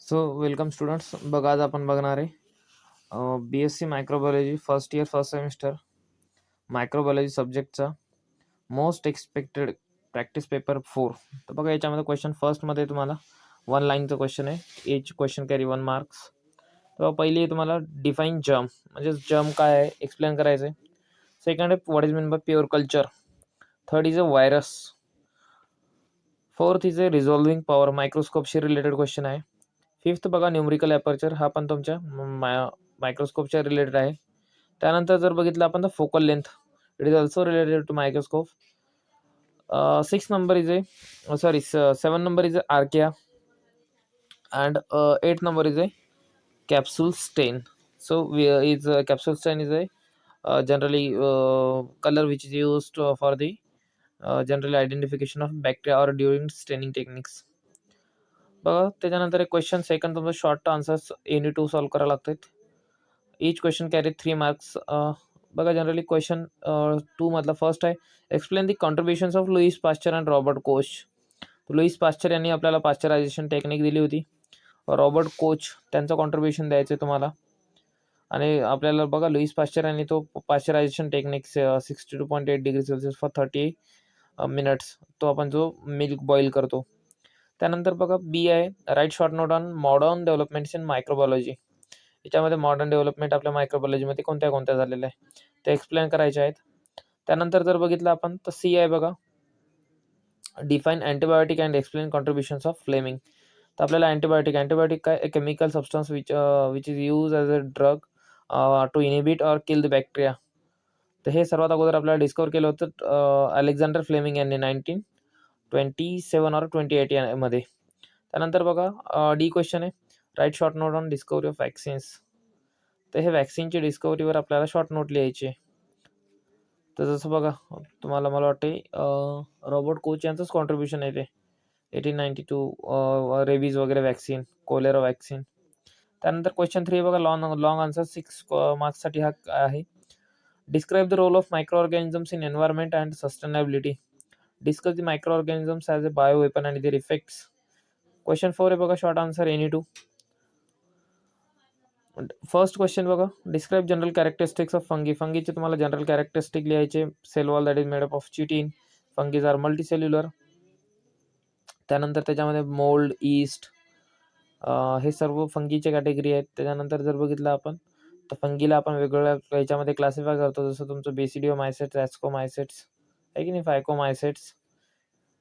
So welcome students. बघा आज आपण बघणार आहे BSc microbiology first year first semester microbiology सब्जेक्टचा मोस्ट एक्सपेक्टेड प्रॅक्टिस पेपर 4. तर बघा याच्यामध्ये क्वेश्चन फर्स्टमध्ये तुम्हाला 1 लाईनचं क्वेश्चन आहे. Each question carry 1 marks. तर पहिली तुम्हाला डिफाईन जर्म म्हणजे जर्म काय आहे एक्सप्लेन करायचं आहे. सेकंड आहे what is mean by pure culture. Third is a virus. Fourth is a resolving power मायक्रोस्कोपशी रिलेटेड क्वेश्चन आहे. फिफ्थ बघा न्यूमरिकल ॲपर्चर, हा पण तुमच्या मायक्रोस्कोपच्या रिलेटेड आहे. त्यानंतर जर बघितलं आपण तर focal length, it is also related to microscope. 6 number is a 7 number is a archaea and 8 number is a capsule stain. So is capsule stain is a generally color which is used for the general identification of bacteria or during staining techniques. बघा त्याच्यानंतर एक question second तुमचं short answers any two solve करावं लागतात. Each question carry 3 marks. बघा generally question 2 मधला first आहे explain the contributions of Louis Pasteur and Robert Koch. Louis Pasteur यांनी आपल्याला पाश्चरायझेशन टेक्निक दिली होती. रॉबर्ट कोच त्यांचं कॉन्ट्रीब्युशन द्यायचं आहे तुम्हाला. आणि आपल्याला बघा लुईस पाश्चर यांनी तो pasteurisation technique 62.8 degree Celsius for 30 minutes तो आपण जो मिल्क बॉईल करतो. त्यानंतर बघा बी आहे write short note on modern developments in microbiology. याच्यामध्ये मॉडर्न डेव्हलपमेंट आपल्या मायक्रोबायोलॉजीमध्ये कोणत्या कोणत्या झालेल्या आहे ते एक्सप्लेन करायचे आहेत. त्यानंतर जर बघितलं आपण तर सी आहे बघा define antibiotic and explain contributions of Fleming. तर आपल्याला अँटीबायोटिक काय chemical substance which is use as a drug to inhibit or kill the bacteria. तर हे सर्वात अगोदर आपल्याला डिस्कवर केलं होतं अलेक्झांडर फ्लेमिंग यांनी 1927 और 28 मध्ये. त्यानंतर बघा डी क्वेश्चन आहे write short note on discovery of vaccines. तर हे वॅक्सिनची डिस्कवरीवर आपल्याला शॉर्ट नोट लिहायची आहे. तर जसं बघा तुम्हाला मला वाटते रॉबर्ट कोच यांचंच कॉन्ट्रीब्युशन आहे ते 1892 रेबीज वगैरे वॅक्सिन, कोलेरा वॅक्सिन. त्यानंतर क्वेश्चन 3 बघा लॉंग आन्सर 6 मार्क्ससाठी हा आहे. Describe the role of micro organisms in environment and sustainability. Discuss the micro organisms as a bio weapon and their effects. Question 4 आहे बघा short answer any two. First question बघा describe general characteristics of fungi. फंगीचे तुम्हाला general characteristic लिहायचे. Cell wall that is made up of chitin. Fungis are multicellular. त्यानंतर त्याच्यामध्ये mould, east हे सर्व फंगीचे कॅटेगरी आहेत. त्याच्यानंतर जर बघितलं आपण तर फंगीला आपण वेगवेगळ्या याच्यामध्ये क्लासिफाय करतो. जसं तुमचं बेसिडिओमायसेट्स, ॲस्कोमायसेट्स आहे की नाही, फायकोमायसेट्स,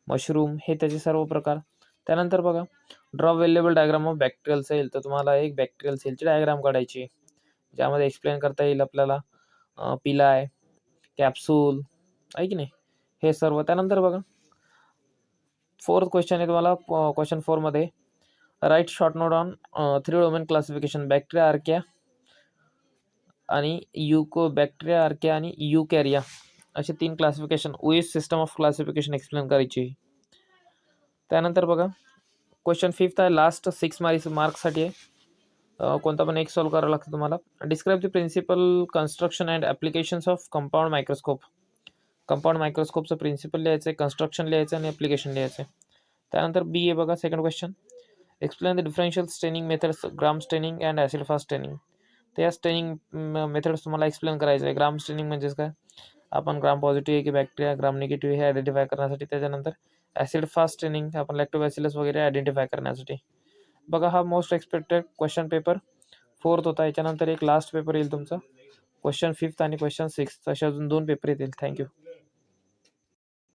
मशरूम हे त्याचे सर्व प्रकार. त्यानंतर बघा draw well labelled diagram of bacterial cell. तर तुम्हाला एक बॅक्टेरियल सेलची डायग्राम काढायची ज्यामध्ये एक्सप्लेन करता येईल आपल्याला पिलाय, कॅप्सूल आहे की नाही हे सर्व. त्यानंतर बघा फोर्थ क्वेश्चन आहे तुम्हाला क्वेश्चन 4 मध्ये write short note on 3 domain classification bacteria archaea आणि बॅक्टेरिया आर्किया आणि युकॅरिया असे 3 classification OS system of classification explain करायची. त्यानंतर बघा क्वेश्चन 5 आहे लास्ट 6 मार्क्ससाठी आहे. कोणता पण एक सॉल्व करावं लागतं तुम्हाला. Describe the principle construction and applications of compound microscope. Compound मायक्रोस्कोपचं प्रिन्सिपल लिहायचं आहे, कन्स्ट्रक्शन लिहायचं आणि ॲप्लिकेशन लिहायचं आहे. त्यानंतर बी आहे बघा second question explain the differential staining methods gram staining and acid fast staining. त्या स्टेनिंग मेथड्स तुम्हाला एक्सप्लेन करायचं आहे. ग्राम स्टेनिंग म्हणजेच काय, आपण ग्राम पॉझिटिव्ह आहे की बॅक्टेरिया, ग्राम निगेटिव्ह हे आयडेंटिफाय करण्यासाठी. त्याच्यानंतर ॲसिड फास्ट स्टेनिंग आपण लॅक्टोबॅसिलस वगैरे आयडेंटिफाय करण्यासाठी. बघा हा most expected question paper 4th होता. याच्यानंतर एक लास्ट पेपर येईल तुमचा क्वेश्चन 5th आणि क्वेश्चन 6th असे अजून 2 पेपर येतील. थँक्यू.